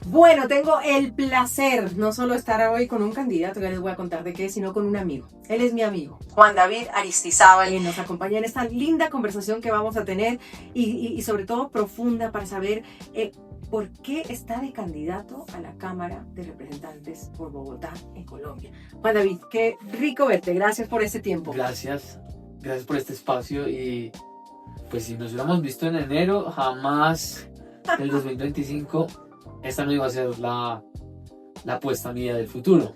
Bueno, tengo el placer no solo estar hoy con un candidato, que les voy a contar de qué, sino con un amigo. Él es mi amigo, Juan David Aristizábal. Nos acompaña en esta linda conversación que vamos a tener y sobre todo profunda para saber por qué está de candidato a la Cámara de Representantes por Bogotá, en Colombia. Juan David, qué rico verte. Gracias por este tiempo. Gracias por este espacio y pues si nos hubiéramos visto en enero, jamás del 2025 esta no iba a ser la apuesta mía del futuro.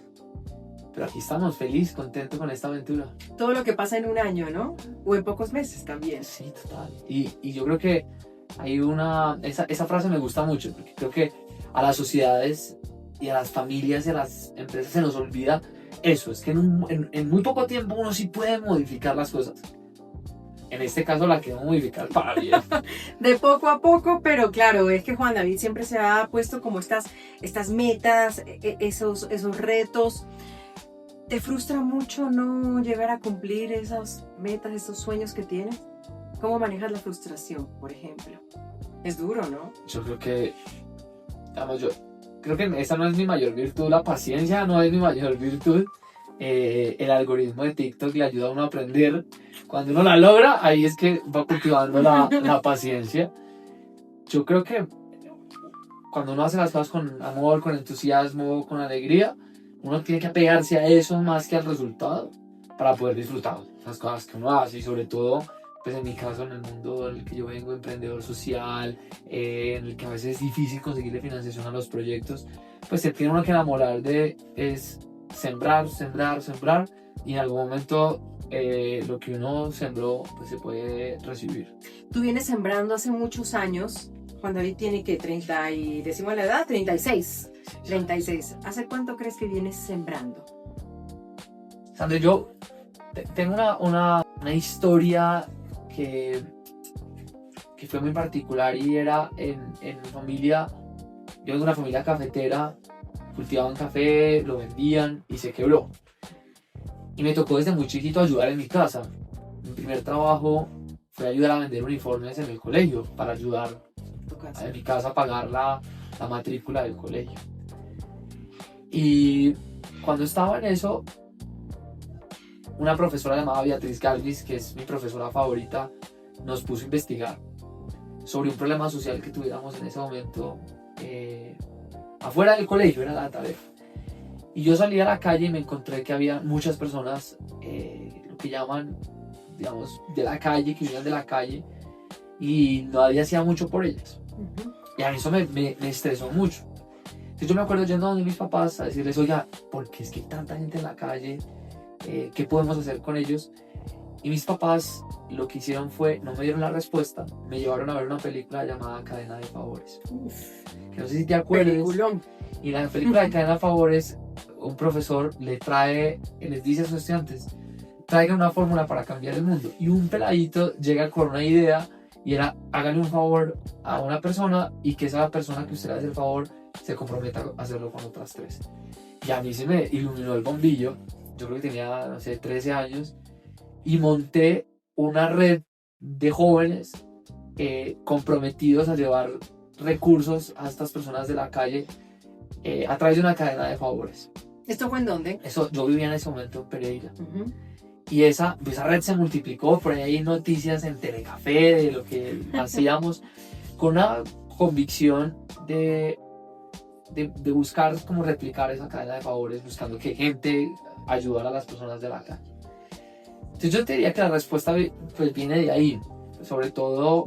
Pero aquí estamos, feliz, contento con esta aventura. Todo lo que pasa en un año, ¿no? O en pocos meses también. Sí, total. Y yo creo que hay esa frase me gusta mucho, porque creo que a las sociedades y a las familias y a las empresas se nos olvida eso, es que en muy poco tiempo uno sí puede modificar las cosas. En este caso la quiero modificar para bien. De poco a poco, pero claro, es que Juan David siempre se ha puesto como estas metas, esos retos. ¿Te frustra mucho no llegar a cumplir esas metas, esos sueños que tienes? ¿Cómo manejas la frustración, por ejemplo? Es duro, ¿no? Yo creo que esa no es mi mayor virtud, la paciencia no es mi mayor virtud. El algoritmo de TikTok le ayuda a uno a aprender. Cuando uno la logra, ahí es que va cultivando la paciencia. Yo creo que cuando uno hace las cosas con amor, con entusiasmo, con alegría, uno tiene que apegarse a eso más que al resultado para poder disfrutar las cosas que uno hace. Y sobre todo, pues en mi caso, en el mundo en el que yo vengo, emprendedor social, en el que a veces es difícil conseguirle financiación a los proyectos, pues se tiene uno que enamorar de es sembrar, y en algún momento lo que uno sembró pues se puede recibir. Tú vienes sembrando hace muchos años. Juan David tiene que 30 y decimos la edad, 36. 36. ¿Hace cuánto crees que vienes sembrando? Sandra, yo tengo una historia que fue muy particular y era en mi familia. Yo vengo de una familia cafetera, cultivaban café, lo vendían y se quebró. Y me tocó desde muy chiquito ayudar en mi casa. Mi primer trabajo fue ayudar a vender uniformes en el colegio para ayudar en mi casa a pagar la matrícula del colegio. Y cuando estaba en eso, una profesora llamada Beatriz Galvis, que es mi profesora favorita, nos puso a investigar sobre un problema social que tuviéramos en ese momento afuera del colegio, era la tarea. Y yo salí a la calle y me encontré que había muchas personas, lo que llaman, digamos, de la calle, que vivían de la calle, y nadie hacía mucho por ellas. Y a mí eso me estresó mucho. Entonces yo me acuerdo yendo a donde mis papás a decirles, oiga, ¿por qué es que hay tanta gente en la calle? ¿Qué podemos hacer con ellos? Y mis papás lo que hicieron fue, no me dieron la respuesta, me llevaron a ver una película llamada Cadena de Favores. Que no sé si te acuerdas. Peliculón. Y en la película de Cadena de Favores, un profesor les dice a sus estudiantes, traigan una fórmula para cambiar el mundo. Y un peladito llega con una idea y era, háganle un favor a una persona y que esa persona que usted le hace el favor se comprometa a hacerlo con otras 3. Y a mí se me iluminó el bombillo. Yo creo que tenía, no sé, 13 años. Y monté una red de jóvenes comprometidos a llevar recursos a estas personas de la calle a través de una cadena de favores. ¿Esto fue en dónde? Yo vivía en ese momento en Pereira. Y esa red se multiplicó. Por ahí hay noticias en Telecafé de lo que hacíamos, con una convicción de buscar cómo replicar esa cadena de favores, buscando que gente ayudara a las personas de la calle. Entonces yo te diría que la respuesta pues viene de ahí, sobre todo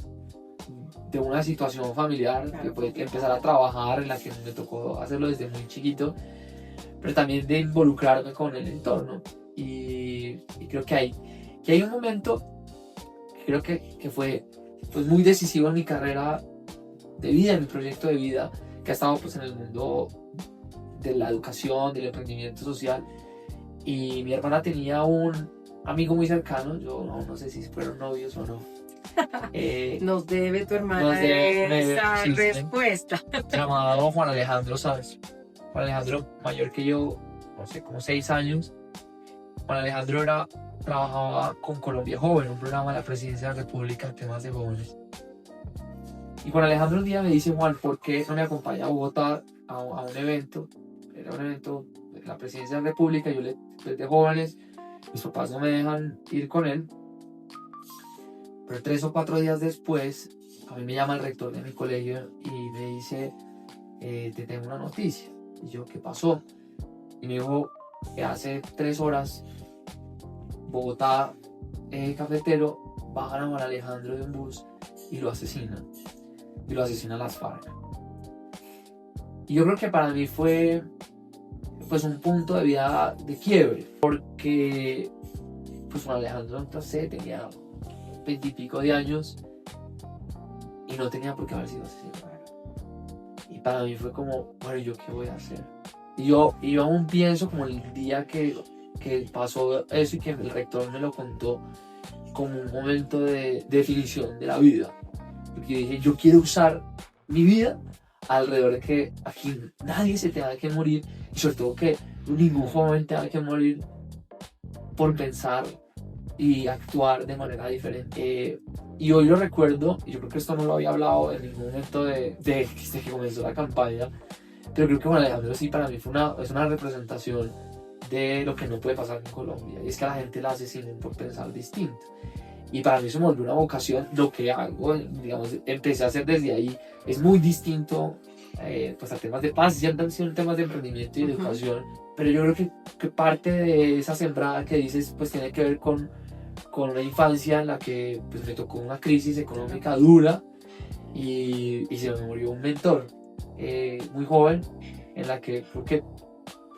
de una situación familiar, que fue empezar a trabajar, en la que me tocó hacerlo desde muy chiquito, pero también de involucrarme con el entorno. Y creo que hay un momento que creo que fue pues muy decisivo en mi carrera de vida, en mi proyecto de vida, que ha estado pues en el mundo de la educación, del emprendimiento social. Y mi hermana tenía un amigo muy cercano, yo no sé si fueron novios o no. Nos debe tu hermana esa respuesta. Llamado Juan Alejandro, ¿sabes? Juan Alejandro, mayor que yo, no sé, como 6 años. Juan Alejandro trabajaba con Colombia Joven, un programa de la Presidencia de la República en temas de jóvenes. Y Juan Alejandro un día me dice, Juan, ¿por qué no me acompaña a Bogotá a un evento? Era un evento de la Presidencia de la República, pues, de jóvenes, mis papás no me dejan ir con él. Pero 3 o 4 días después, a mí me llama el rector de mi colegio y me dice, te tengo una noticia. Y yo, ¿qué pasó? Y me dijo que hace 3 horas, Bogotá, cafetero, bajan a Juan Alejandro de un bus y lo asesinan. Y lo asesinan las FARC. Y yo creo que para mí fue pues un punto de vida de quiebre, porque pues Juan Alejandro, entonces tenía 20 y pico de años y no tenía por qué haber sido asesinado. Y para mí fue como, bueno, ¿yo qué voy a hacer? Y yo aún pienso como el día que pasó eso y que el rector me lo contó como un momento de definición de la vida. Porque dije, yo quiero usar mi vida alrededor de que aquí nadie se tenga que morir y sobre todo que ningún joven tenga que morir por pensar y actuar de manera diferente. Y hoy lo recuerdo, y yo creo que esto no lo había hablado en ningún momento desde que comenzó la campaña, pero creo que Juan Alejandro sí para mí es una representación de lo que no puede pasar en Colombia, y es que a la gente la asesinen por pensar distinto. Y para mí se me volvió una vocación. Lo que hago, digamos, empecé a hacer desde ahí, es muy distinto pues a temas de paz, ya han sido temas de emprendimiento y educación, pero yo creo que parte de esa sembrada que dices pues tiene que ver con una infancia en la que pues, me tocó una crisis económica dura y se me murió un mentor muy joven, en la que creo que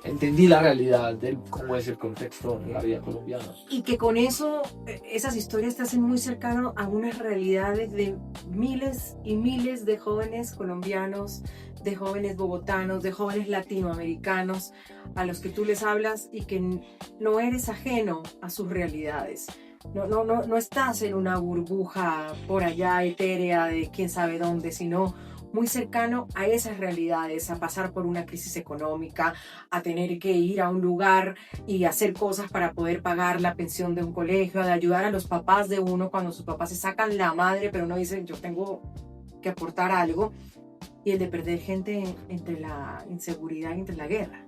entendí la realidad de cómo es el contexto de la vida colombiana. Y que con eso, esas historias te hacen muy cercano a unas realidades de miles y miles de jóvenes colombianos, de jóvenes bogotanos, de jóvenes latinoamericanos, a los que tú les hablas y que no eres ajeno a sus realidades. No estás en una burbuja por allá etérea de quién sabe dónde, sino muy cercano a esas realidades, a pasar por una crisis económica, a tener que ir a un lugar y hacer cosas para poder pagar la pensión de un colegio, de ayudar a los papás de uno cuando sus papás se sacan la madre, pero uno dice, yo tengo que aportar algo, y el de perder gente entre la inseguridad y entre la guerra.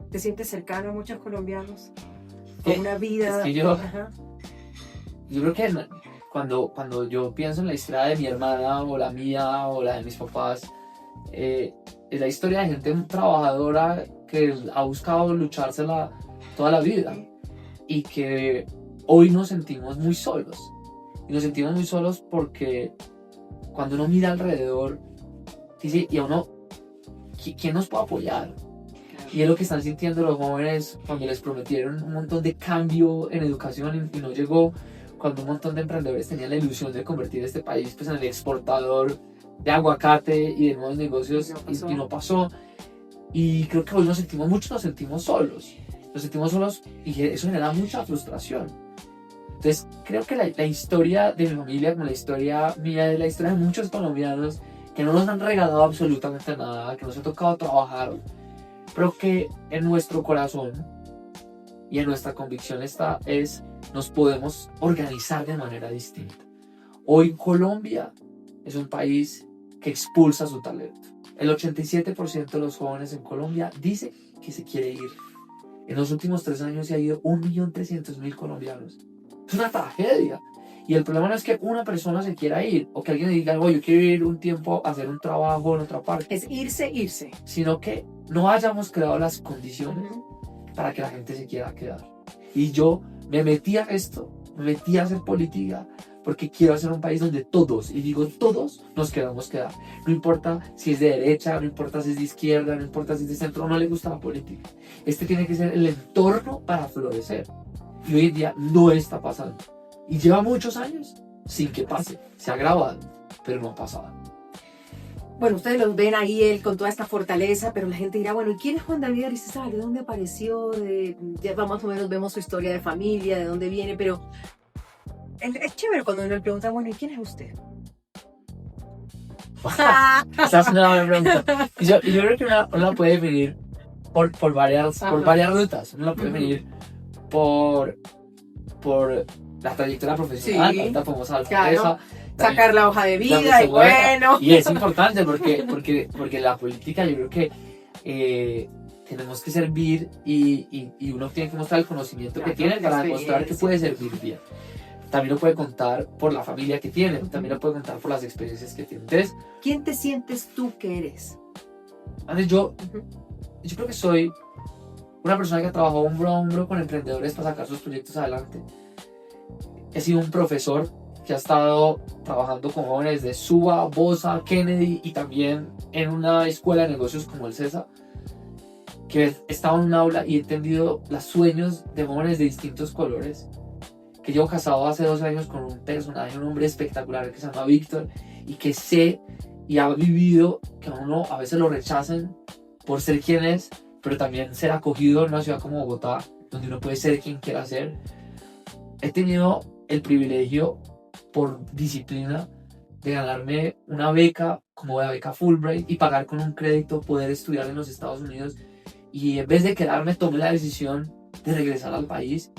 ¿Te sientes cercano a muchos colombianos? Con una vida... Es que yo creo que cuando yo pienso en la historia de mi hermana o la mía o la de mis papás, es la historia de gente trabajadora que ha buscado luchársela toda la vida y que hoy nos sentimos muy solos. Y nos sentimos muy solos porque cuando uno mira alrededor, dice, y a uno, ¿quién nos puede apoyar? Y es lo que están sintiendo los jóvenes cuando les prometieron un montón de cambio en educación y no llegó. Cuando un montón de emprendedores tenían la ilusión de convertir este país pues, en el exportador de aguacate y de nuevos negocios y no pasó. Y creo que hoy nos sentimos solos. Nos sentimos solos y eso genera mucha frustración. Entonces creo que la historia de mi familia, como la historia mía, es la historia de muchos colombianos que no nos han regalado absolutamente nada, que nos ha tocado trabajar, pero que en nuestro corazón y en nuestra convicción nos podemos organizar de manera distinta. Hoy Colombia es un país que expulsa su talento. El 87% de los jóvenes en Colombia dice que se quiere ir. En los últimos 3 años se ha ido 1.300.000 colombianos. Es una tragedia. Y el problema no es que una persona se quiera ir o que alguien diga, yo quiero ir un tiempo a hacer un trabajo en otra parte. Es irse. Sino que no hayamos creado las condiciones para que la gente se quiera quedar. Y yo me metí a esto, me metí a hacer política porque quiero hacer un país donde todos, y digo todos, nos queramos quedar. No importa si es de derecha, no importa si es de izquierda, no importa si es de centro, no le gusta la política. Este tiene que ser el entorno para florecer. Y hoy en día no está pasando. Y lleva muchos años sin que pase. Se ha grabado, pero no ha pasado. Bueno, ustedes los ven ahí él con toda esta fortaleza, pero la gente dirá, bueno, ¿y quién es Juan David Aristizábal? ¿De dónde apareció? Ya más o menos vemos su historia de familia, de dónde viene, pero es chévere cuando uno le pregunta, bueno, ¿y quién es usted? Esa es una buena pregunta. Y yo creo que uno puede definir por varias rutas. Uno la puede definir por la trayectoria profesional, ahorita podemos hablar de esa. sacar la hoja de vida y bueno. Y es importante porque la política yo creo que tenemos que servir y uno tiene que mostrar el conocimiento que tiene para demostrar que puede servir bien. También lo puede contar por la familia que tiene, también lo puede contar por las experiencias que tiene. Entonces, ¿quién te sientes tú que eres? Andrés, yo creo que soy una persona que ha trabajado hombro a hombro con emprendedores para sacar sus proyectos adelante. He sido un profesor que ha estado trabajando con jóvenes de Suba, Bosa, Kennedy y también en una escuela de negocios como el CESA, que he estado en un aula y he entendido los sueños de jóvenes de distintos colores, que llevo casado hace 2 años con un personaje, un hombre espectacular que se llama Víctor, y que sé y ha vivido que a uno a veces lo rechacen por ser quien es, pero también ser acogido en una ciudad como Bogotá, donde uno puede ser quien quiera ser. He tenido el privilegio, por disciplina, de ganarme una beca como la beca Fulbright y pagar con un crédito poder estudiar en los Estados Unidos, y en vez de quedarme tomé la decisión de regresar al país.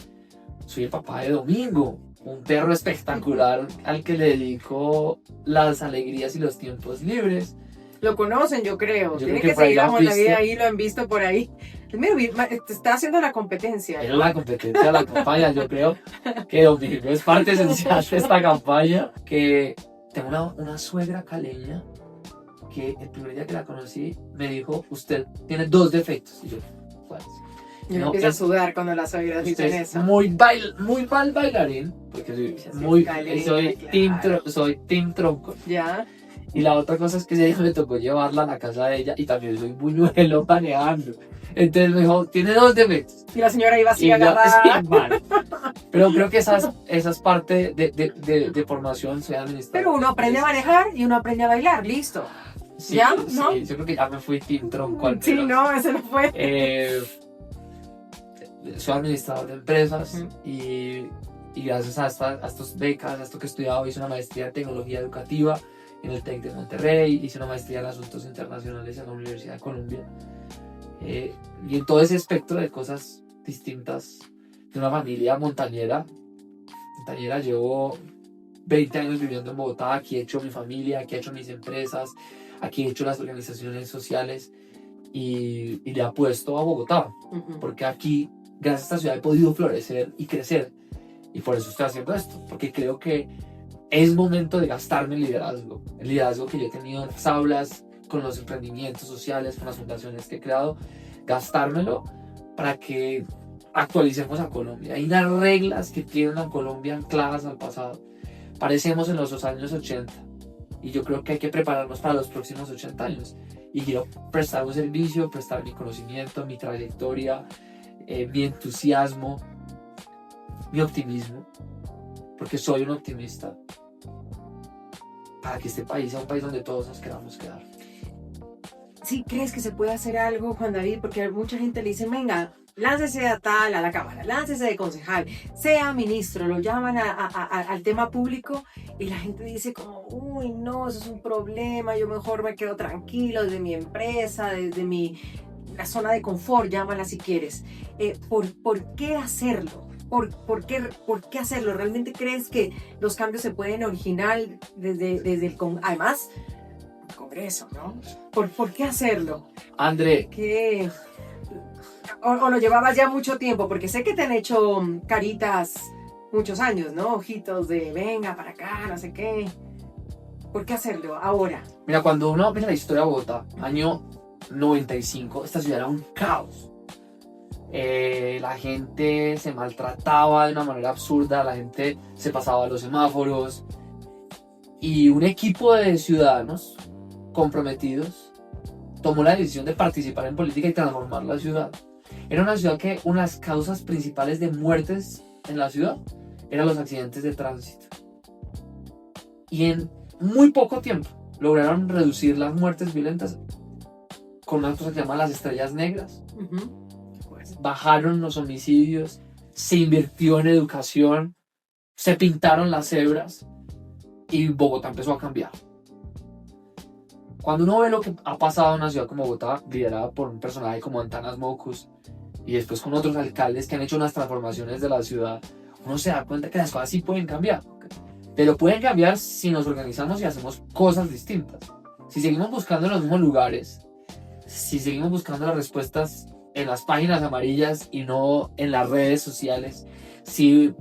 Soy el papá de Domingo, un perro espectacular al que le dedico las alegrías y los tiempos libres. Lo conocen, yo creo. Tiene que seguir la vida ahí, lo han visto por ahí. Mira, te está haciendo la competencia. Es la competencia de la campaña. Yo creo que Domingo es parte esencial de esta campaña. Que tengo una suegra caleña que el primer día que la conocí me dijo: usted tiene 2 defectos. Y yo, ¿cuáles? Y me empieza a sudar cuando las suegras dicen eso. Muy mal bailarín, porque soy team tronco. Ya. Y la otra cosa es que ese día me tocó llevarla a la casa de ella y también soy buñuelo manejando. Entonces me dijo: tiene 2 defectos. Y la señora iba así agarrada. Sí, mal. Pero creo que esa es parte de formación, soy administrador. Pero uno aprende a manejar y uno aprende a bailar, listo. Sí, ¿Ya? ¿No? Sí, yo creo que ya me fui team tronco al menos. Sí, no, ese no fue. Soy administrador de empresas y gracias a estas becas, a esto que he estudiado, hice una maestría en tecnología educativa en el TEC de Monterrey, hice una maestría en asuntos internacionales en la Universidad de Columbia, y en todo ese espectro de cosas distintas de una familia montañera. Llevo 20 años viviendo en Bogotá. Aquí he hecho mi familia, aquí he hecho mis empresas, aquí he hecho las organizaciones sociales y le apuesto a Bogotá, porque aquí, gracias a esta ciudad, he podido florecer y crecer, y por eso estoy haciendo esto, porque creo que es momento de gastarme el liderazgo que yo he tenido en las aulas, con los emprendimientos sociales, con las fundaciones que he creado, gastármelo para que actualicemos a Colombia. Hay unas reglas que tienen a Colombia ancladas al pasado. Parecemos en los años 80 y yo creo que hay que prepararnos para los próximos 80 años. Y quiero prestar un servicio, prestar mi conocimiento, mi trayectoria, mi entusiasmo, mi optimismo, porque soy un optimista, para que este país sea un país donde todos nos queramos quedar. ¿Sí crees que se puede hacer algo, Juan David? Porque a mucha gente le dice: venga, láncese a la cámara, láncese de concejal, sea ministro, lo llaman al tema público y la gente dice como: uy, no, eso es un problema, yo mejor me quedo tranquilo desde mi empresa, desde la zona de confort, llámala si quieres. ¿Por qué hacerlo? ¿Por qué hacerlo? ¿Realmente crees que los cambios se pueden originar desde el Congreso, ¿no? ¿Por qué hacerlo? André. ¿Qué? O lo llevabas ya mucho tiempo, porque sé que te han hecho caritas muchos años, ¿no? Ojitos de venga para acá, no sé qué. ¿Por qué hacerlo ahora? Mira, cuando uno ve la historia de Bogotá, año 95, esta ciudad era un caos. La gente se maltrataba de una manera absurda, la gente se pasaba a los semáforos, y un equipo de ciudadanos comprometidos tomó la decisión de participar en política y transformar la ciudad. Era una ciudad que unas causas principales de muertes en la ciudad eran los accidentes de tránsito, y en muy poco tiempo lograron reducir las muertes violentas con una cosa que se llama las estrellas negras. Bajaron los homicidios, se invirtió en educación, se pintaron las cebras y Bogotá empezó a cambiar. Cuando uno ve lo que ha pasado en una ciudad como Bogotá, liderada por un personaje como Antanas Mocus y después con otros alcaldes que han hecho unas transformaciones de la ciudad, uno se da cuenta que las cosas sí pueden cambiar. pero pueden cambiar si nos organizamos y hacemos cosas distintas. Si seguimos buscando en los mismos lugares, si seguimos buscando las respuestas en las páginas amarillas y no en las redes sociales, si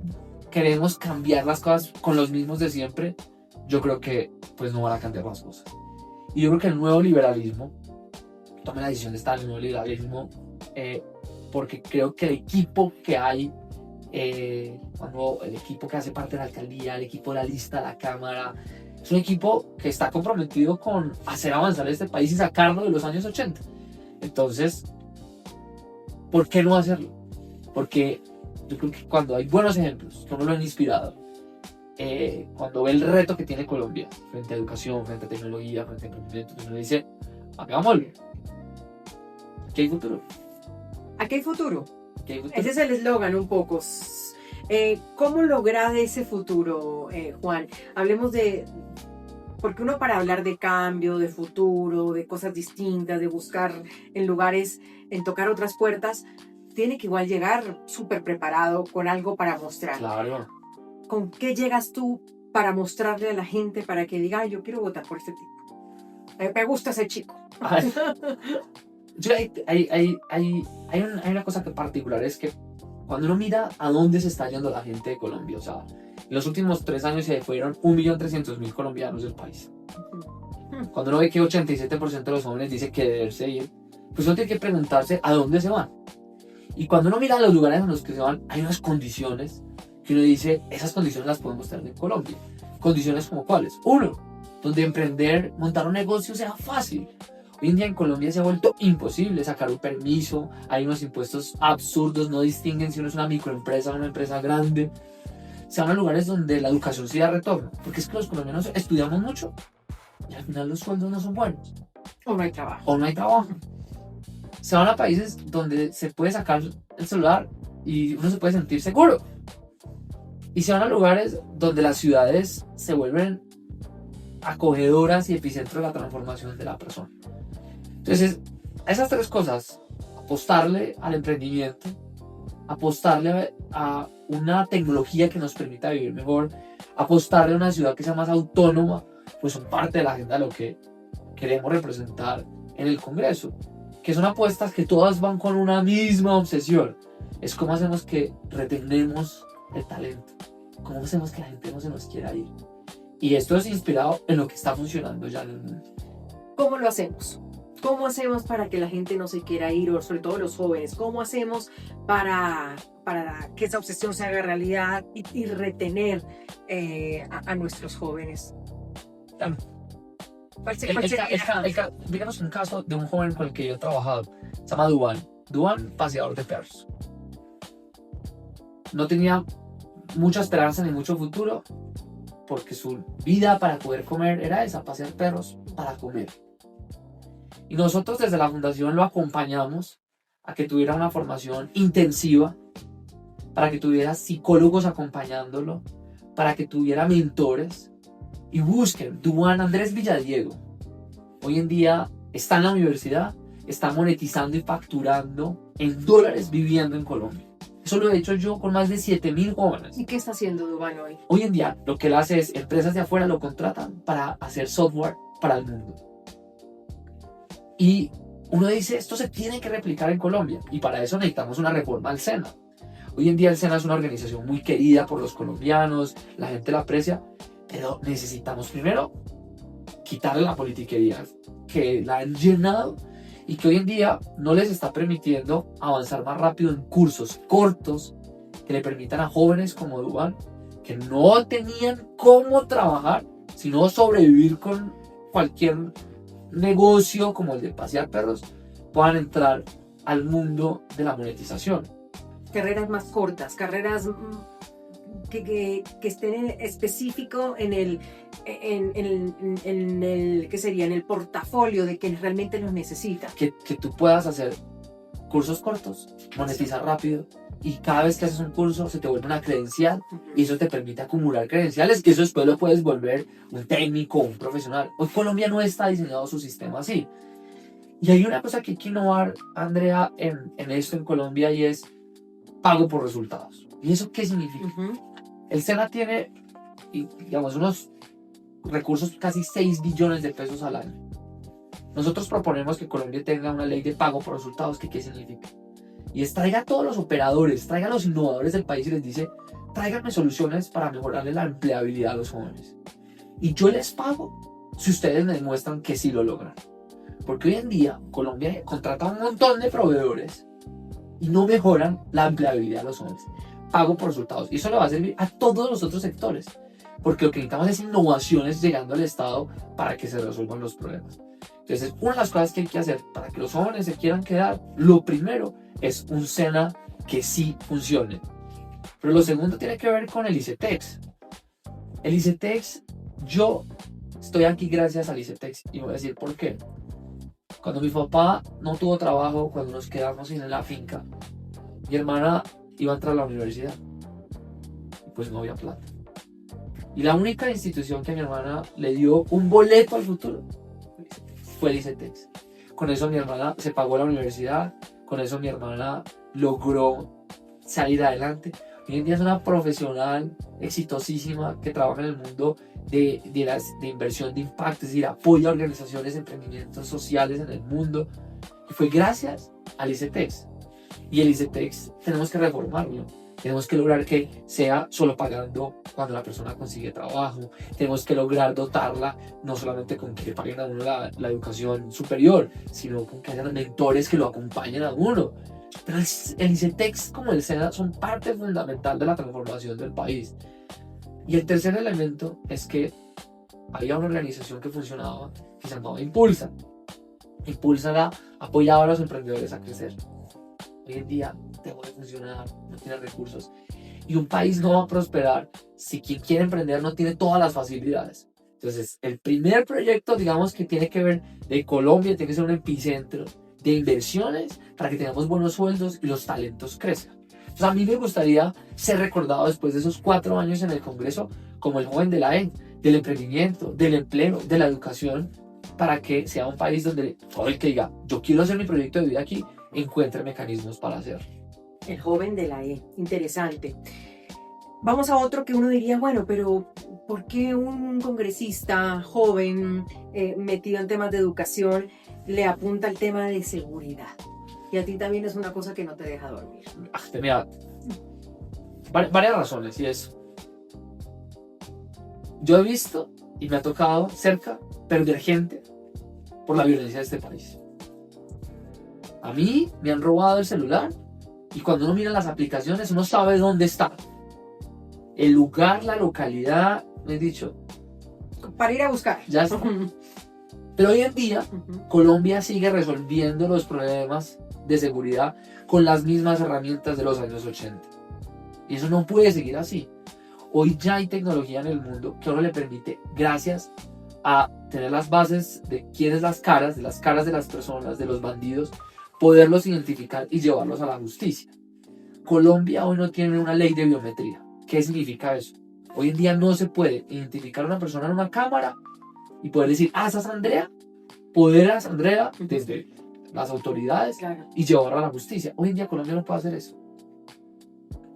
queremos cambiar las cosas con los mismos de siempre, yo creo que pues no van a cambiar las cosas. Y yo creo que el nuevo liberalismo, tome la decisión de estar en el nuevo liberalismo, porque creo que el equipo que hay, cuando el equipo que hace parte de la alcaldía, el equipo de la lista, la cámara, es un equipo que está comprometido con hacer avanzar este país y sacarlo de los años 80. Entonces, ¿por qué no hacerlo? Porque yo creo que cuando hay buenos ejemplos que uno lo han inspirado, cuando ve el reto que tiene Colombia frente a educación, frente a tecnología, frente a emprendimiento, uno dice, hagámoslo. Aquí hay futuro. Aquí hay futuro. Aquí hay futuro. Ese es el eslogan un poco. ¿Cómo lograr ese futuro, Juan? Hablemos de... Porque uno para hablar de cambio, de futuro, de cosas distintas, de buscar en lugares, en tocar otras puertas, tiene que igual llegar súper preparado con algo para mostrar. Claro. ¿Con qué llegas tú para mostrarle a la gente para que diga, yo quiero votar por este tipo? Me gusta ese chico. Hay una cosa que particular, es que cuando uno mira a dónde se está yendo la gente de Colombia, o sea, en los últimos 3 años se fueron 1.300.000 colombianos del país. Cuando uno ve que 87% de los jóvenes dice que deberse ir, pues uno tiene que preguntarse a dónde se van. Y cuando uno mira los lugares en los que se van, hay unas condiciones que uno dice, esas condiciones las podemos tener en Colombia. Condiciones como cuáles. Uno, donde emprender, montar un negocio sea fácil. Hoy en día en Colombia se ha vuelto imposible sacar un permiso, hay unos impuestos absurdos, no distinguen si uno es una microempresa o una empresa grande. Se van a lugares donde la educación sí da retorno, porque es que los colombianos estudiamos mucho y al final los sueldos no son buenos. O no hay trabajo. O no hay trabajo. Se van a países donde se puede sacar el celular y uno se puede sentir seguro. Y se van a lugares donde las ciudades se vuelven acogedoras y epicentro de la transformación de la persona. Entonces, esas 3 cosas, apostarle al emprendimiento, apostarle a una tecnología que nos permita vivir mejor, apostarle a una ciudad que sea más autónoma, pues son parte de la agenda de lo que queremos representar en el Congreso, que son apuestas que todas van con una misma obsesión. Es cómo hacemos que retenemos el talento, cómo hacemos que la gente no se nos quiera ir. Y esto es inspirado en lo que está funcionando ya en el mundo. ¿Cómo lo hacemos? ¿Cómo hacemos para que la gente no se quiera ir, o sobre todo los jóvenes? ¿Cómo hacemos para que esa obsesión se haga realidad y retener a nuestros jóvenes? Digamos un caso de un joven con el que yo he trabajado, se llama Duan, paseador de perros. No tenía mucha esperanza ni mucho futuro, porque su vida para poder comer era esa, pasear perros para comer. Y nosotros desde la fundación lo acompañamos a que tuviera una formación intensiva, para que tuviera psicólogos acompañándolo, para que tuviera mentores. Y busquen Duan Andrés Villadiego. Hoy en día está en la universidad, está monetizando y facturando en dólares viviendo en Colombia. Eso lo he hecho yo con más de 7.000 jóvenes. ¿Y qué está haciendo Duan hoy? Hoy en día lo que él hace es, empresas de afuera lo contratan para hacer software para el mundo. Y uno dice, esto se tiene que replicar en Colombia. Y para eso necesitamos una reforma al SENA. Hoy en día el SENA es una organización muy querida por los colombianos, la gente la aprecia, pero necesitamos primero quitarle la politiquería que la han llenado y que hoy en día no les está permitiendo avanzar más rápido en cursos cortos que le permitan a jóvenes como Duan, que no tenían cómo trabajar, sino sobrevivir con cualquier negocio como el de pasear perros, puedan entrar al mundo de la monetización. Carreras más cortas, carreras que estén en específico en el ¿qué sería? En el portafolio de quien realmente los necesita. Que tú puedas hacer cursos cortos, monetizar rápido, y cada vez que haces un curso se te vuelve una credencial, y eso te permite acumular credenciales, que eso después lo puedes volver un técnico, un profesional. Hoy Colombia no está diseñado su sistema así. Y hay una cosa que hay que innovar, Andrea, en esto en Colombia, y es pago por resultados. ¿Y eso qué significa? El SENA tiene y digamos, unos recursos casi 6 billones de pesos al año. Nosotros proponemos que Colombia tenga una ley de pago por resultados. ¿Qué significa? Y es traiga a todos los operadores, traiga a los innovadores del país y les dice, tráiganme soluciones para mejorarle la empleabilidad a los jóvenes. Y yo les pago si ustedes me demuestran que sí lo logran. Porque hoy en día Colombia contrata un montón de proveedores y no mejoran la empleabilidad de los jóvenes. Pago por resultados. Y eso le va a servir a todos los otros sectores. Porque lo que necesitamos es innovaciones llegando al Estado para que se resuelvan los problemas. Entonces, una de las cosas que hay que hacer para que los jóvenes se quieran quedar, lo primero es un SENA que sí funcione. Pero lo segundo tiene que ver con el ICETEX. El ICETEX, yo estoy aquí gracias al ICETEX y voy a decir por qué. Cuando mi papá no tuvo trabajo, cuando nos quedamos en la finca, mi hermana iba a entrar a la universidad. Y pues no había plata. Y la única institución que a mi hermana le dio un boleto al futuro fue el ICETEX. Con eso mi hermana se pagó la universidad, con eso mi hermana logró salir adelante. Hoy en día es una profesional exitosísima que trabaja en el mundo de inversión de impacto, es decir, apoya a organizaciones, emprendimientos sociales en el mundo. Y fue gracias al ICETEX. Y el ICETEX tenemos que reformarlo. Tenemos que lograr que sea solo pagando cuando la persona consigue trabajo. Tenemos que lograr dotarla no solamente con que le paguen a uno la educación superior, sino con que hayan mentores que lo acompañen a uno. Pero el ICETEX como el SENA son parte fundamental de la transformación del país. Y el tercer elemento es que había una organización que funcionaba que se llamaba Impulsa. Impulsa apoyaba a los emprendedores a crecer. Hoy en día dejó de funcionar, no tiene recursos. Y un país no va a prosperar si quien quiere emprender no tiene todas las facilidades. Entonces, el primer proyecto, digamos, que tiene que ver de Colombia, tiene que ser un epicentro de inversiones para que tengamos buenos sueldos y los talentos crezcan. Entonces, a mí me gustaría ser recordado después de esos 4 años en el Congreso como el joven de la E, del emprendimiento, del empleo, de la educación, para que sea un país donde todo el que diga, yo quiero hacer mi proyecto de vida aquí, encuentre mecanismos para hacerlo. El joven de la E, interesante. Vamos a otro que uno diría, bueno, pero ¿por qué un congresista joven metido en temas de educación le apunta al tema de seguridad? Y a ti también es una cosa que no te deja dormir. Mira, varias razones, y es, yo he visto y me ha tocado cerca perder gente por la violencia de este país. A mí me han robado el celular y cuando uno mira las aplicaciones uno sabe dónde está. El lugar, la localidad, me he dicho. Para ir a buscar. Ya está. Pero hoy en día Colombia sigue resolviendo los problemas de seguridad con las mismas herramientas de los años 80. Y eso no puede seguir así. Hoy ya hay tecnología en el mundo que ahora le permite, gracias a tener las bases de quiénes las caras, de las personas, de los bandidos, poderlos identificar y llevarlos a la justicia. Colombia hoy no tiene una ley de biometría. ¿Qué significa eso? Hoy en día no se puede identificar a una persona en una cámara y poder decir, esa es Andrea, poder a Andrea desde las autoridades, claro, y llevarla a la justicia. Hoy en día Colombia no puede hacer eso.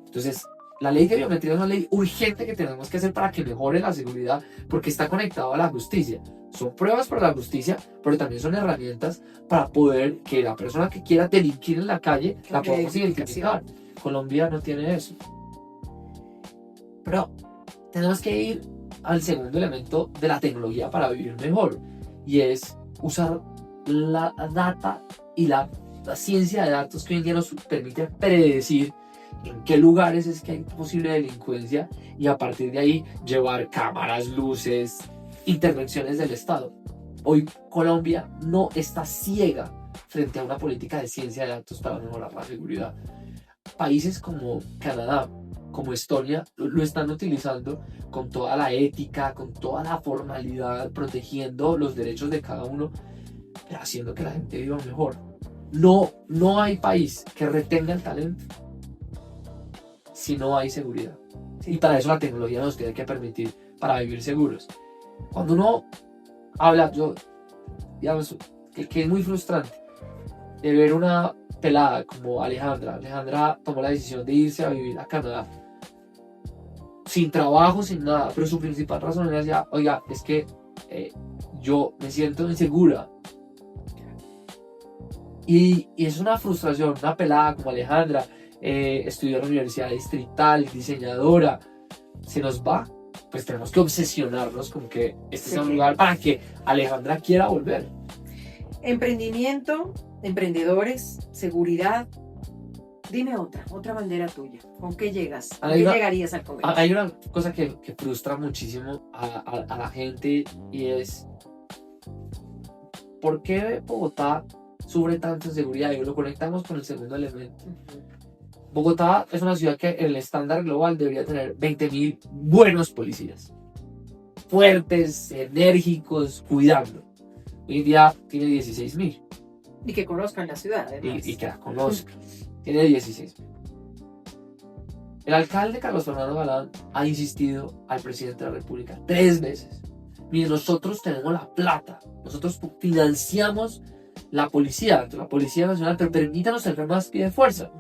Entonces, la ley de biometría es una ley urgente que tenemos que hacer para que mejore la seguridad, porque está conectado a la justicia. Son pruebas para la justicia, pero también son herramientas para poder que la persona que quiera delinquir en la calle la podamos identificar. Colombia no tiene eso. Pero tenemos que ir al segundo elemento de la tecnología para vivir mejor, y es usar la data y la ciencia de datos que hoy en día nos permite predecir en qué lugares es que hay posible delincuencia y a partir de ahí llevar cámaras, luces, intervenciones del Estado. Hoy Colombia no está ciega frente a una política de ciencia de datos para mejorar la seguridad. Países como Canadá, como Estonia, lo están utilizando con toda la ética, con toda la formalidad, protegiendo los derechos de cada uno, pero haciendo que la gente viva mejor. No hay país que retenga el talento si no hay seguridad. Y para eso la tecnología nos tiene que permitir para vivir seguros. Cuando uno habla, digamos, que es muy frustrante de ver una pelada como Alejandra tomó la decisión de irse a vivir a Canadá. sin trabajo, sin nada, pero su principal razón era decir, oiga, es que yo me siento insegura. Y es una frustración, una pelada como Alejandra, estudió en la Universidad Distrital, diseñadora, se nos va, pues tenemos que obsesionarnos con que este sea un lugar para que Alejandra quiera volver. Emprendimiento, emprendedores, seguridad. Dime otra bandera tuya. ¿Con qué llegas? ¿Con qué llegarías al Congreso? Hay una cosa que frustra muchísimo a la gente y es ¿por qué Bogotá sufre tanta inseguridad? Y lo conectamos con el segundo elemento. Bogotá es una ciudad que en el estándar global debería tener 20.000 buenos policías. Fuertes, enérgicos, cuidando. Hoy en día tiene 16.000. Y que conozcan la ciudad, además. Y que la conozcan. Tiene 16.000. El alcalde Carlos Fernando Galán ha insistido al presidente de la República 3 veces. Mire, nosotros tenemos la plata. Nosotros financiamos la Policía Nacional, pero permítanos tener más pie de fuerza.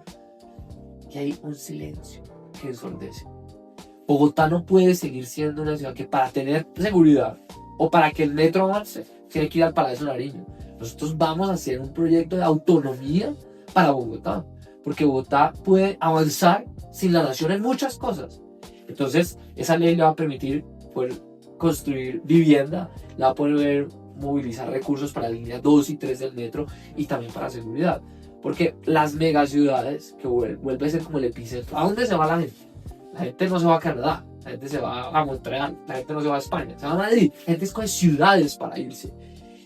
Y hay un silencio que ensordece. Bogotá no puede seguir siendo una ciudad que para tener seguridad o para que el metro avance tiene que ir al Palacio Nariño. Nosotros vamos a hacer un proyecto de autonomía para Bogotá, porque Bogotá puede avanzar sin la nación en muchas cosas. Entonces esa ley le va a permitir poder construir vivienda, le va a poder movilizar recursos para líneas 2 y 3 del metro y también para seguridad. Porque las megaciudades, que vuelve a ser como el epicentro, ¿a dónde se va la gente? La gente no se va a Canadá, la gente se va a Montreal, la gente no se va a España, se va a Madrid, la gente escoge ciudades para irse.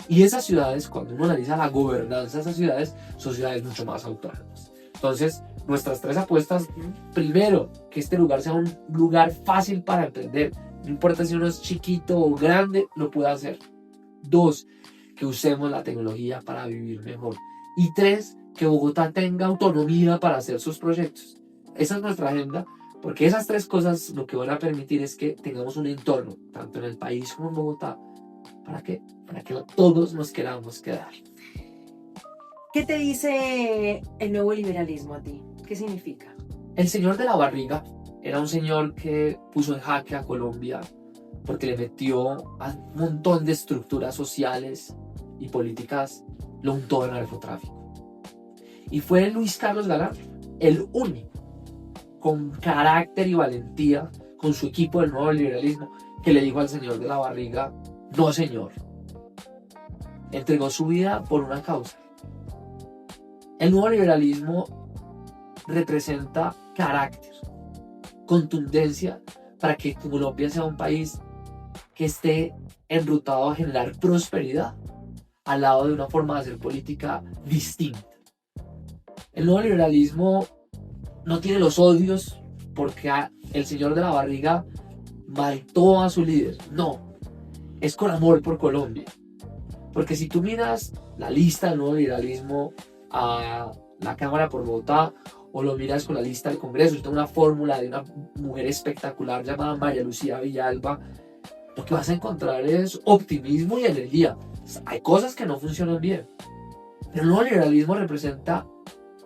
Y esas ciudades, cuando uno analiza la gobernanza de esas ciudades, son ciudades mucho más autónomas. Entonces, nuestras 3 apuestas, primero, que este lugar sea un lugar fácil para emprender. No importa si uno es chiquito o grande, lo puede hacer. 2, que usemos la tecnología para vivir mejor. Y 3, que Bogotá tenga autonomía para hacer sus proyectos. Esa es nuestra agenda, porque esas 3 cosas lo que van a permitir es que tengamos un entorno, tanto en el país como en Bogotá. ¿Para qué? Para que todos nos queramos quedar. ¿Qué te dice el nuevo liberalismo a ti? ¿Qué significa? El señor de la barriga era un señor que puso en jaque a Colombia porque le metió a un montón de estructuras sociales y políticas, lo untó en narcotráfico. Y fue Luis Carlos Galán, el único, con carácter y valentía, con su equipo del nuevo liberalismo, que le dijo al señor de la barriga, no señor. Entregó su vida por una causa. El nuevo liberalismo representa carácter, contundencia, para que Colombia sea un país que esté enrutado a generar prosperidad al lado de una forma de hacer política distinta. El nuevo liberalismo no tiene los odios porque el señor de la barriga mató a su líder. No, es con amor por Colombia. Porque si tú miras la lista del nuevo liberalismo a la Cámara por Bogotá o lo miras con la lista del Congreso, está una fórmula de una mujer espectacular llamada María Lucía Villalba, lo que vas a encontrar es optimismo y energía. Hay cosas que no funcionan bien, pero el nuevo liberalismo representa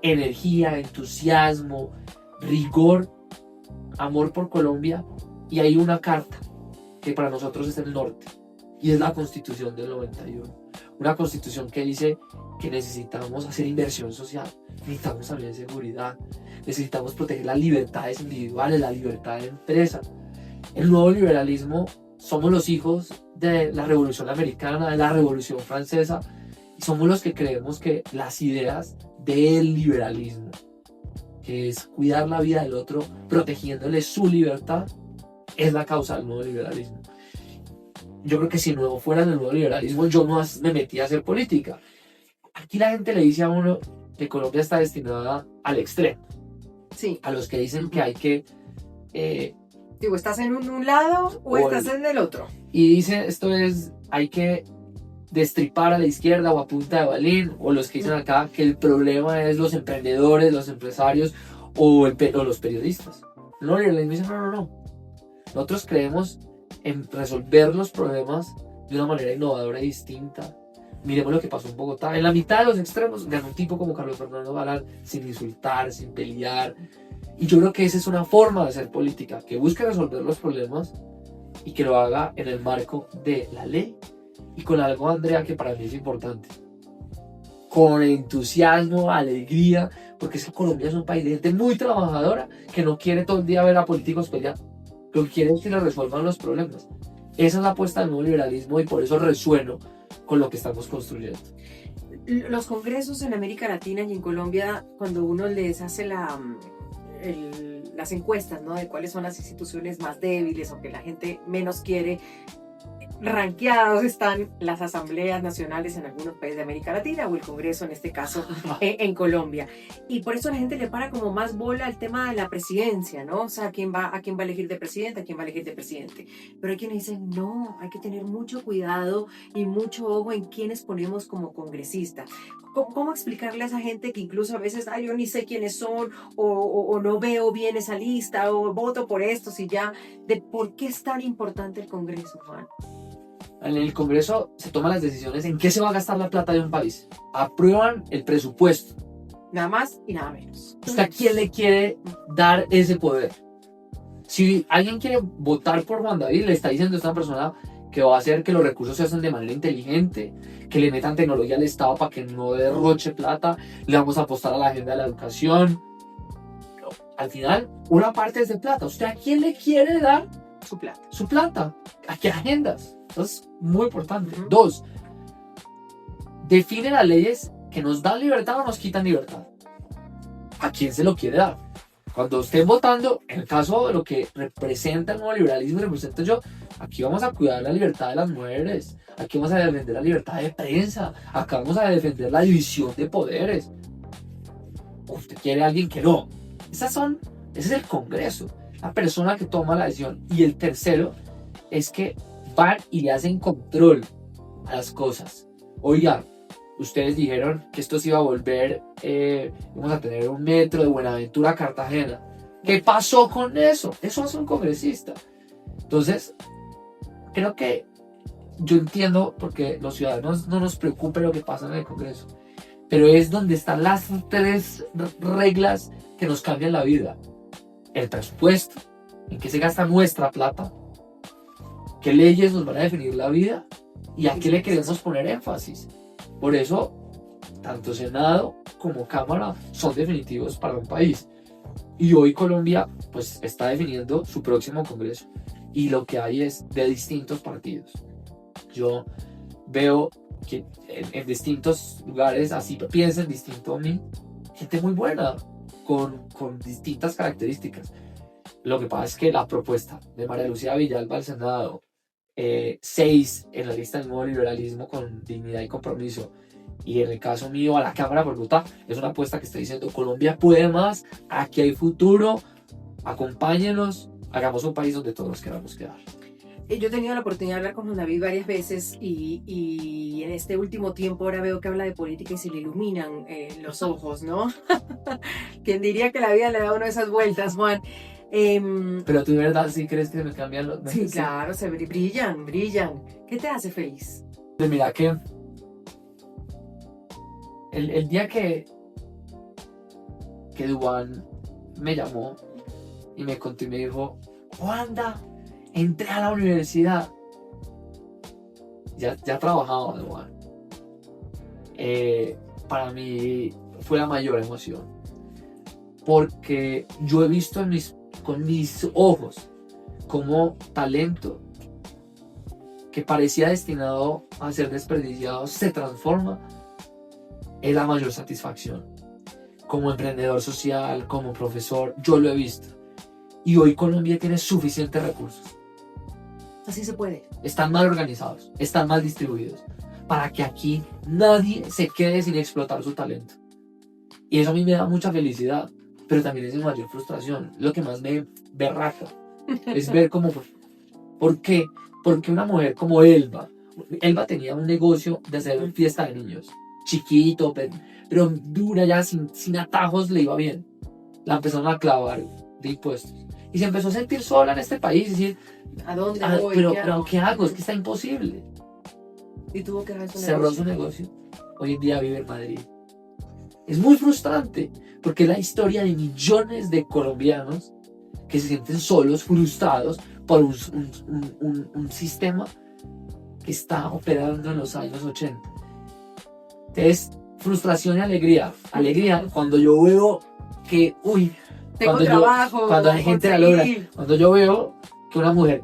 energía, entusiasmo, rigor, amor por Colombia, y hay una carta que para nosotros es el norte y es la Constitución del 91, una constitución que dice que necesitamos hacer inversión social, necesitamos también seguridad, necesitamos proteger las libertades individuales, la libertad de empresa. El nuevo liberalismo somos los hijos de la Revolución Americana, de la Revolución Francesa, y somos los que creemos que las ideas del liberalismo, que es cuidar la vida del otro, protegiéndole su libertad, es la causa del nuevo liberalismo. Yo creo que si no fuera el nuevo liberalismo, yo no me metía a hacer política. Aquí la gente le dice a uno que Colombia está destinada al extremo. Sí. A los que dicen que hay que... Digo, ¿estás en un lado o estás en el otro? Y dice, hay que destripar a la izquierda o a punta de balín, o los que dicen acá que el problema es los emprendedores, los empresarios o los periodistas. No, el liberalismo dice, no. Nosotros creemos en resolver los problemas de una manera innovadora y distinta. Miremos lo que pasó en Bogotá. En la mitad de los extremos ganó un tipo como Carlos Fernando Galán, sin insultar, sin pelear. Y yo creo que esa es una forma de hacer política, que busque resolver los problemas y que lo haga en el marco de la ley. Y con algo, Andrea, que para mí es importante. Con entusiasmo, alegría, porque es que Colombia es un país de gente muy trabajadora que no quiere todo el día ver a políticos pelear. Lo que quiere es que le resuelvan los problemas. Esa es la apuesta del nuevo liberalismo y por eso resueno con lo que estamos construyendo. Los congresos en América Latina y en Colombia, cuando uno les hace las encuestas, ¿no?, de cuáles son las instituciones más débiles o que la gente menos quiere, ranqueados están las asambleas nacionales en algunos países de América Latina o el Congreso, en este caso, en Colombia. Y por eso la gente le para como más bola al tema de la presidencia, ¿no? O sea, a quién va a elegir de presidente, a quién va a elegir de presidente. Pero hay quienes dicen, no, hay que tener mucho cuidado y mucho ojo en quiénes ponemos como congresistas. ¿Cómo explicarle a esa gente que incluso a veces, yo ni sé quiénes son, o no veo bien esa lista, o voto por estos y ya, de por qué es tan importante el Congreso, Juan? En el Congreso se toman las decisiones en qué se va a gastar la plata de un país. Aprueban el presupuesto. Nada más y nada menos. ¿Usted a quién le quiere dar ese poder? Si alguien quiere votar por Juan David, le está diciendo a esta persona que va a hacer que los recursos se hacen de manera inteligente, que le metan tecnología al Estado para que no derroche plata, le vamos a apostar a la agenda de la educación. Pero, al final, una parte es de plata. ¿Usted a quién le quiere dar su plata? Su plata. ¿A qué agendas? Eso es muy importante. 2. Define las leyes que nos dan libertad o nos quitan libertad. ¿A quién se lo quiere dar? Cuando estén votando, en el caso de lo que representa el nuevo liberalismo, represento yo, aquí vamos a cuidar la libertad de las mujeres, aquí vamos a defender la libertad de prensa, acá vamos a defender la división de poderes. Usted quiere a alguien que no. Ese es el Congreso, la persona que toma la decisión. Y el tercero es que van y le hacen control a las cosas. Oiga, ustedes dijeron que esto se iba a volver, vamos a tener un metro de Buenaventura a Cartagena. ¿Qué pasó con eso? Eso hace un congresista. Entonces, creo que yo entiendo porque los ciudadanos no nos preocupa lo que pasa en el Congreso, pero es donde están las 3 reglas que nos cambian la vida. El presupuesto, en qué se gasta nuestra plata, qué leyes nos van a definir la vida y a qué le queremos poner énfasis. Por eso, tanto Senado como Cámara son definitivos para un país. Y hoy Colombia pues está definiendo su próximo Congreso. Y lo que hay es de distintos partidos. Yo veo que en distintos lugares, así piensan distinto a mí, gente muy buena, con distintas características. Lo que pasa es que la propuesta de María Lucía Villalba al Senado, 6 en la lista del nuevo liberalismo con dignidad y compromiso, y en el caso mío a la Cámara por Bogotá, es una apuesta que está diciendo Colombia puede más, aquí hay futuro, acompáñenos, hagamos un país donde todos queramos quedar. Yo he tenido la oportunidad de hablar con Juan David varias veces y en este último tiempo ahora veo que habla de política y se le iluminan los ojos, ¿no? ¿Quién diría que la vida le da uno esas vueltas, Juan? Pero tú de verdad sí crees que me cambian los meses. Sí, claro, brillan. ¿Qué te hace feliz? Pues mira que el día que Duván me llamó y me contó y me dijo, Juanda, entré a la universidad. Ya trabajaba Duván. Para mí fue la mayor emoción. Porque yo he visto con mis ojos como talento que parecía destinado a ser desperdiciado se transforma. Es la mayor satisfacción. Como emprendedor social, como profesor, yo lo he visto. Y hoy Colombia tiene suficientes recursos. Así se puede. Están mal organizados, están mal distribuidos, para que aquí nadie se quede sin explotar su talento. Y eso a mí me da mucha felicidad, pero también es mi mayor frustración. Lo que más me berraca es ver cómo, ¿por qué? Porque una mujer como Elba tenía un negocio de hacer fiesta de niños, chiquito, pero dura ya, sin atajos, le iba bien. La empezaron a clavar de impuestos. Y se empezó a sentir sola en este país. Y decir, ¿a dónde voy? Pero ¿qué hago? Es que está imposible. Y tuvo que dejar su cerró negocio. su negocio. Hoy en día vive en Madrid. Es muy frustrante porque es la historia de millones de colombianos que se sienten solos, frustrados por un sistema que está operando en los años 80. Entonces, frustración y alegría. Alegría cuando yo veo que, tengo trabajo, cuando hay gente la logra, cuando yo veo que una mujer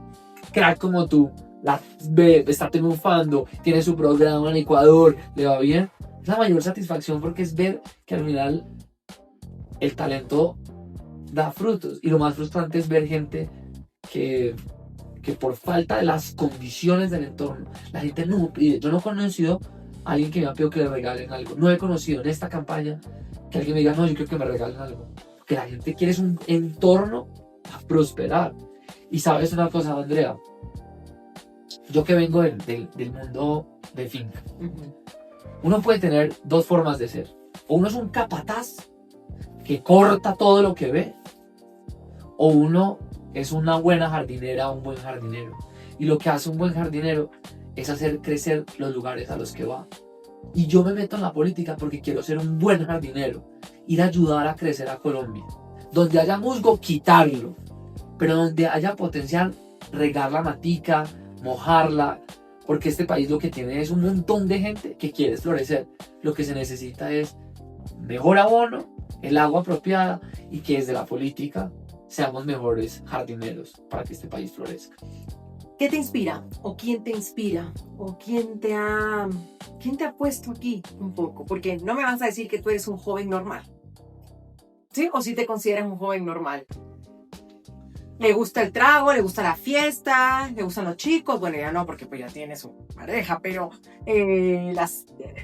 crack como tú la ve, está triunfando, tiene su programa en Ecuador, le va bien, es la mayor satisfacción porque es ver que al final el talento da frutos. Y lo más frustrante es ver gente que por falta de las condiciones del entorno, la gente no pide. Yo no he conocido a alguien que me ha pedido que le regalen algo. No he conocido en esta campaña que alguien me diga, no, yo quiero que me regalen algo. Porque la gente quiere es un entorno a prosperar. Y sabes una cosa, Andrea, yo que vengo del mundo de finca, uno puede tener dos formas de ser. O uno es un capataz que corta todo lo que ve, o uno es una buena jardinera, un buen jardinero. Y lo que hace un buen jardinero es hacer crecer los lugares a los que va. Y yo me meto en la política porque quiero ser un buen jardinero, ir a ayudar a crecer a Colombia. Donde haya musgo, quitarlo, pero donde haya potencial, regar la matica, mojarla, porque este país lo que tiene es un montón de gente que quiere florecer. Lo que se necesita es mejor abono, el agua apropiada y que desde la política seamos mejores jardineros para que este país florezca. ¿Qué te inspira? ¿O quién te inspira? ¿O quién te ha puesto aquí un poco? Porque no me vas a decir que tú eres un joven normal. ¿Sí? ¿O si te consideras un joven normal? ¿Le gusta el trago? ¿Le gusta la fiesta? ¿Le gustan los chicos? Bueno, ya no, porque pues ya tiene su pareja, pero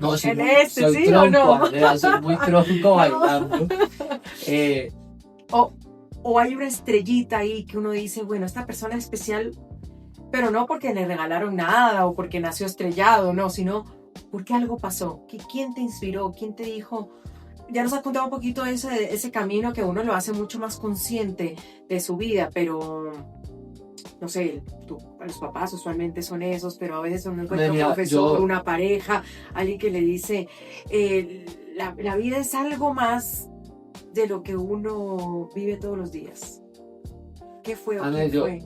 no, soy ¿sí tronco, o no? Andrea, soy muy tronco bailando. O hay una estrellita ahí que uno dice, bueno, esta persona es especial, pero no porque le regalaron nada o porque nació estrellado, no, sino porque algo pasó. ¿Quién te inspiró? ¿Quién te dijo? Ya nos has contado un poquito ese camino que uno lo hace mucho más consciente de su vida, pero no sé, los papás usualmente son esos, pero a veces uno encuentra un profesor, una pareja, alguien que le dice, la vida es algo más de lo que uno vive todos los días. ¿Qué fue?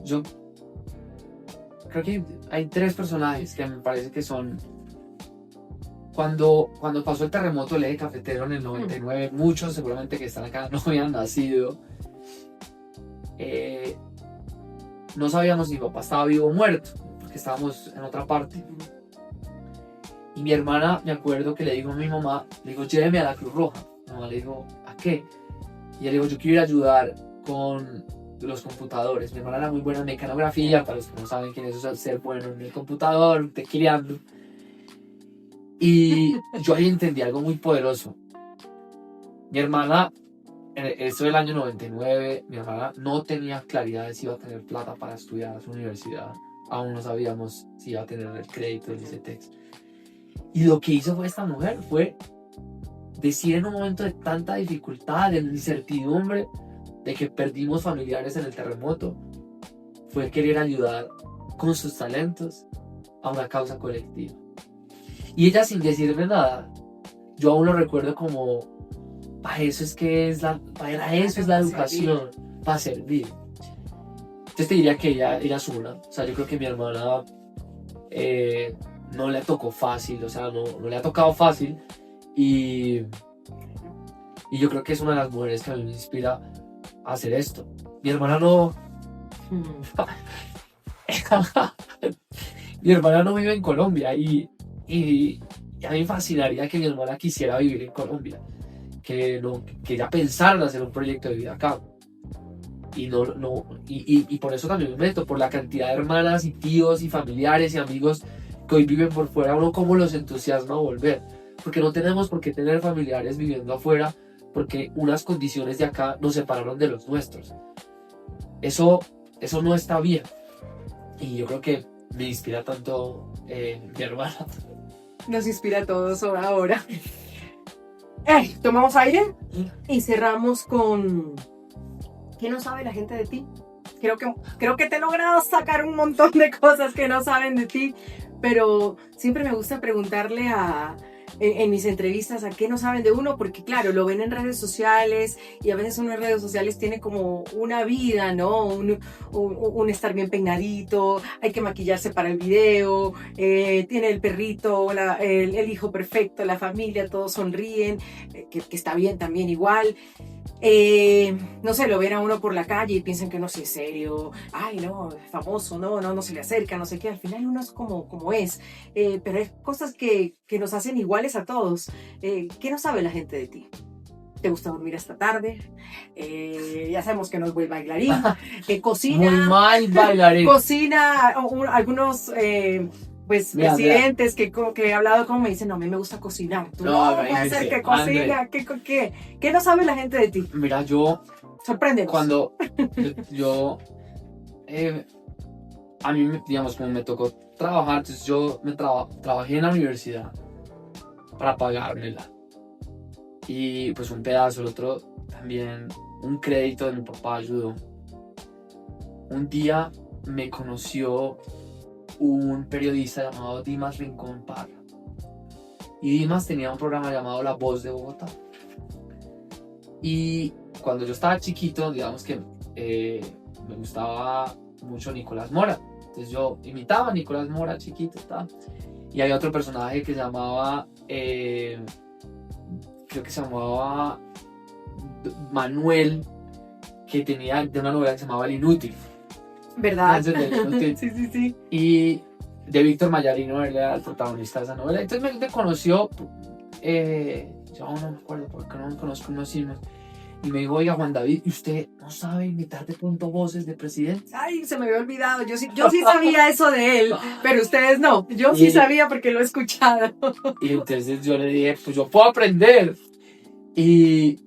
Yo creo que hay tres personajes que me parece que son... Cuando pasó el terremoto del eje cafetero en el 99, muchos seguramente que están acá no habían nacido. No sabíamos si mi papá estaba vivo o muerto, porque estábamos en otra parte. Y mi hermana, me acuerdo que le dijo a mi mamá, le dijo, lléveme a la Cruz Roja. Mi mamá le dijo, ¿a qué? Y ella le dijo, yo quiero ir a ayudar con los computadores. Mi hermana era muy buena en mecanografía, para los que no saben quién es eso, ser bueno en el computador, tequileando. Y yo ahí entendí algo muy poderoso. Mi hermana, eso del año 99, mi hermana no tenía claridad de si iba a tener plata para estudiar a su universidad. Aún no sabíamos si iba a tener el crédito del ICETEX. Y lo que hizo esta mujer fue decir en un momento de tanta dificultad, de incertidumbre, de que perdimos familiares en el terremoto, fue querer ayudar con sus talentos a una causa colectiva. Y ella, sin decirme nada, yo aún lo recuerdo como, para eso es la educación, para servir. Entonces te diría que ella es una. O sea, yo creo que mi hermana no le tocó fácil, o sea, no le ha tocado fácil. Y yo creo que es una de las mujeres que a mí me inspira a hacer esto. Mi hermana no... Mi hermana no vive en Colombia y a mí me fascinaría que mi hermana quisiera vivir en Colombia, que ella pensara en hacer un proyecto de vida acá. Y por eso también me meto, por la cantidad de hermanas y tíos y familiares y amigos que hoy viven por fuera. Uno cómo los entusiasma a volver, porque no tenemos por qué tener familiares viviendo afuera, porque unas condiciones de acá nos separaron de los nuestros. Eso no está bien, y yo creo que me inspira tanto mi hermana. Nos inspira a todos ahora. Tomamos aire y cerramos con... ¿Qué no sabe la gente de ti? Creo que te he logrado sacar un montón de cosas que no saben de ti, pero siempre me gusta preguntarle en mis entrevistas a qué no saben de uno, porque claro, lo ven en redes sociales y a veces uno en redes sociales tiene como una vida, ¿no? Un estar bien peinadito, hay que maquillarse para el video, tiene el perrito, el hijo perfecto, la familia, todos sonríen, que está bien también igual. No sé, lo ven a uno por la calle y piensan que no, si es serio, ay no, es famoso, no se le acerca, no sé qué, al final uno es como es, pero hay cosas que nos hacen iguales a todos. ¿Qué no sabe la gente de ti? ¿Te gusta dormir hasta tarde? Ya sabemos que no es buen bailarín, cocina, muy mal bailarín, cocina, algunos pues mira, presidentes que he hablado como me dicen, no, a mí me gusta cocinar. Tú no puede ser que cocina, ¿qué no sabe la gente de ti? Mira, yo... Sorpréndenos. Cuando a mí, digamos, como me tocó trabajar, entonces yo trabajé en la universidad para pagármela. Y pues un pedazo, el otro también, un crédito de mi papá ayudó. Un día me conoció un periodista llamado Dimas Rincón Parra. Y Dimas tenía un programa llamado La Voz de Bogotá. Y cuando yo estaba chiquito, digamos que me gustaba mucho Nicolás Mora. Entonces yo imitaba a Nicolás Mora chiquito, ¿tá? Y había otro personaje que se llamaba, creo que se llamaba Manuel, que tenía de una novela que se llamaba El Inútil. ¿Verdad? Sí. Y de Víctor Mayarino, él era el protagonista de esa novela. Entonces me conoció, yo no me acuerdo porque no me conocimos. Y me dijo, oiga, Juan David, ¿y usted no sabe imitar de pronto voces de presidente? Ay, se me había olvidado. Yo sí sabía eso de él, pero ustedes no. Yo sí sabía porque lo he escuchado. Y entonces yo le dije, pues yo puedo aprender. Y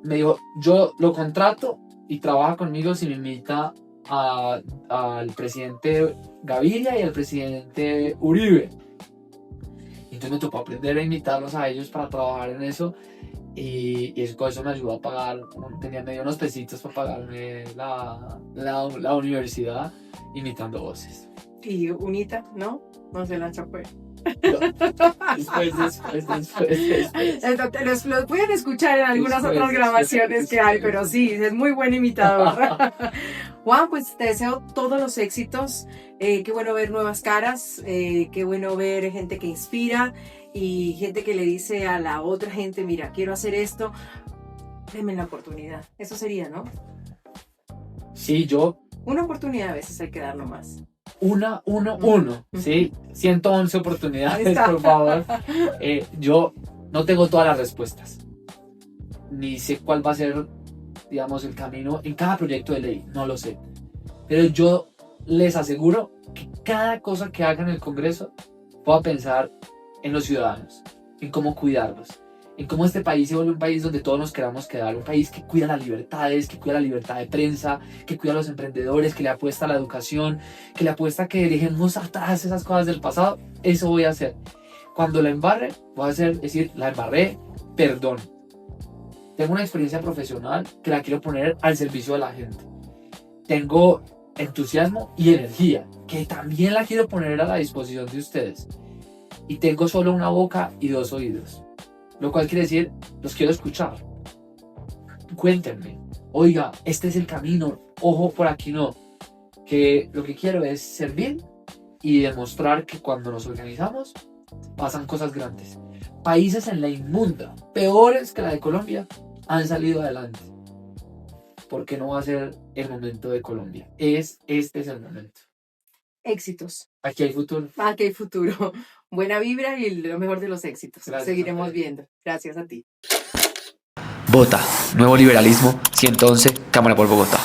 me dijo, yo lo contrato y trabaja conmigo si me imita al presidente Gaviria y al presidente Uribe. Y entonces me tocó aprender a imitarlos a ellos para trabajar en eso. Y con eso me ayudó a pagar, tenía medio unos pesitos para pagarme la universidad imitando voces. Y Unita, ¿no? No se lanza pues. Después. Los pueden escuchar en algunas otras grabaciones que hay, pero sí, es muy buen imitador. Juan, pues te deseo todos los éxitos. Qué bueno ver nuevas caras, qué bueno ver gente que inspira y gente que le dice a la otra gente, mira, quiero hacer esto, denme la oportunidad. Eso sería, ¿no? Sí, una oportunidad a veces hay que dar nomás. Uno, ¿sí? 111 oportunidades, por favor. Yo no tengo todas las respuestas. Ni sé cuál va a ser, digamos, el camino en cada proyecto de ley. No lo sé. Pero yo les aseguro que cada cosa que haga en el Congreso puedo pensar en los ciudadanos, en cómo cuidarlos, en cómo este país se vuelve un país donde todos nos queramos quedar, un país que cuida las libertades, que cuida la libertad de prensa, que cuida a los emprendedores, que le apuesta a la educación, que le apuesta a que dejemos atrás esas cosas del pasado. Eso voy a hacer. Cuando la embarre, voy a decir, la embarré, perdón. Tengo una experiencia profesional que la quiero poner al servicio de la gente. Tengo entusiasmo y energía que también la quiero poner a la disposición de ustedes. Y tengo solo una boca y 2 oídos. Lo cual quiere decir, los quiero escuchar. Cuéntenme, oiga, este es el camino, ojo, por aquí no. Que lo que quiero es servir y demostrar que cuando nos organizamos pasan cosas grandes. Países en la inmunda, peores que la de Colombia, han salido adelante. ¿Por qué no va a ser el momento de Colombia? Este es el momento. Éxitos. Aquí hay futuro. Aquí hay futuro. Buena vibra y lo mejor de los éxitos. Gracias, seguiremos viendo. Gracias a ti. Vota, Nuevo Liberalismo, 111, Cámara por Bogotá.